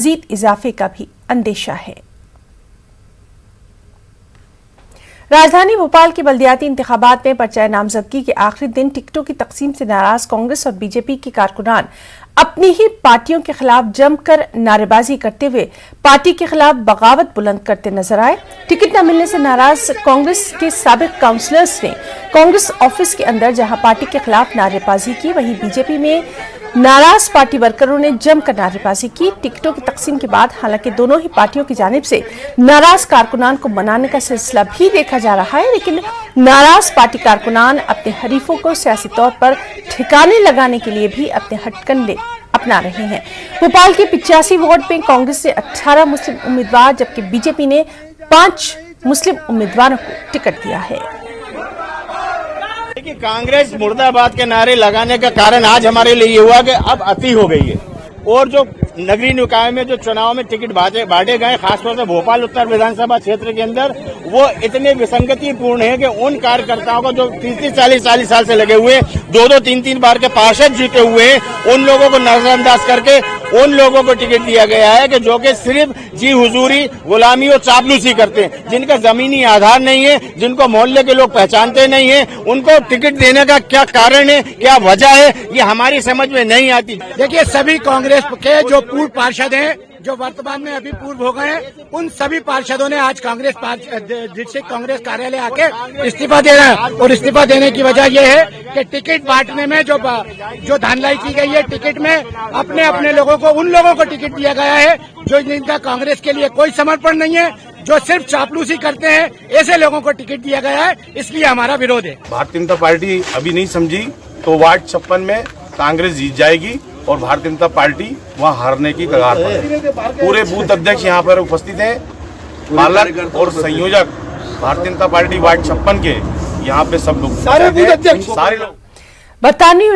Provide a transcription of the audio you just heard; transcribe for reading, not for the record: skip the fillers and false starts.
मज़ीद इजाफे का भी अंदेशा है। राजधानी भोपाल के बल्दियाती इंतखाबात में पर्चा नामजदगी के आखिरी दिन टिकटों की तकसीम से नाराज कांग्रेस और बीजेपी के कारकुनान अपनी ही पार्टियों के खिलाफ जमकर नारेबाजी करते हुए पार्टी के खिलाफ बगावत बुलंद करते नजर आए। टिकट न मिलने से नाराज कांग्रेस के साबिक काउंसलर्स ने कांग्रेस ऑफिस के अंदर जहां पार्टी के खिलाफ नारेबाजी की, वहीं बीजेपी में नाराज पार्टी वर्करों ने जमकर नारेबाजी की। टिकटों की तकसीम के बाद हालांकि दोनों ही पार्टियों की जानिब से नाराज कारकुनान को मनाने का सिलसिला भी देखा जा रहा है, लेकिन नाराज पार्टी कारकुनान अपने हरीफों को सियासी तौर पर ठिकाने लगाने के लिए भी अपने हथकंडे अपना रहे हैं। भोपाल के 85 वार्ड में कांग्रेस ने 18 मुस्लिम उम्मीदवार जबकि बीजेपी ने 5 मुस्लिम उम्मीदवारों को टिकट दिया है। देखिए, कांग्रेस मुर्दाबाद के नारे लगाने का कारण आज हमारे लिए ये हुआ कि अब अति हो गई है और जो नगरीय निकाय में जो चुनाव में टिकट बांटे गए, खासतौर से भोपाल उत्तर विधानसभा क्षेत्र के अंदर, वो इतने विसंगतिपूर्ण है कि उन कार्यकर्ताओं को जो 30-40 साल से लगे हुए 2-2, 3-3 बार के पार्षद जीते हुए हैं, उन लोगों को नजरअंदाज करके उन लोगों को टिकट दिया गया है कि जो कि सिर्फ जी हुजूरी, गुलामी और चापलूसी करते हैं, जिनका जमीनी आधार नहीं है, जिनको मोहल्ले के लोग पहचानते नहीं है, उनको टिकट देने का क्या कारण है, क्या वजह है, ये हमारी समझ में नहीं आती। देखिए, सभी कांग्रेस के जो पूर्व पार्षद हैं, जो वर्तमान में अभी पूर्व हो गए हैं, उन सभी पार्षदों ने आज कांग्रेस डिस्ट्रिक्ट कांग्रेस कार्यालय आके इस्तीफा दे रहे हैं। और इस्तीफा देने की वजह यह है कि टिकट बांटने में जो धांधलाई की गई है, टिकट में अपने अपने लोगों को, उन लोगों को टिकट दिया गया है जो जिनका कांग्रेस के लिए कोई समर्पण नहीं है, जो सिर्फ चापलूसी करते हैं, ऐसे लोगों को टिकट दिया गया है। इसलिए हमारा विरोध है। भारतीय जनता पार्टी अभी नहीं समझी तो वार्ड 56 में कांग्रेस जीत जाएगी और भारतीय जनता पार्टी वहां हारने की कगार पर है। पूरे बूथ अध्यक्ष यहाँ पर उपस्थित हैं, पालक और संयोजक भारतीय जनता पार्टी वार्ड 56 के यहाँ पे सब लोग सारे बूथ अध्यक्ष, सारे लोग। बरतानी